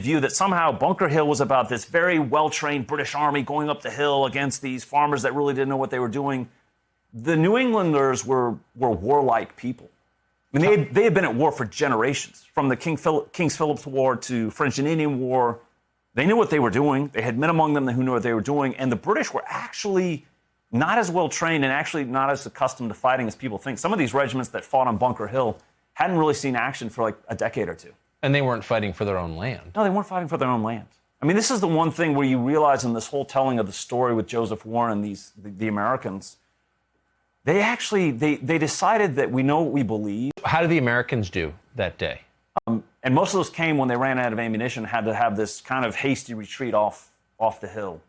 view that somehow Bunker Hill was about this very well-trained British army going up the hill against these farmers that really didn't know what they were doing. The New Englanders were warlike people. I mean, they had been at war for generations, from the King's Philip's War to French and Indian War. They knew what they were doing. They had men among them who knew what they were doing, and the British were actually not as well trained and actually not as accustomed to fighting as people think. Some of these regiments that fought on Bunker Hill hadn't really seen action for like a decade or two. And they weren't fighting for their own land. No, they weren't fighting for their own land. I mean, this is the one thing where you realize in this whole telling of the story with Joseph Warren and the Americans, they actually, they decided that we know what we believe. How did the Americans do that day? And most of those came when they ran out of ammunition, had to have this kind of hasty retreat off the hill.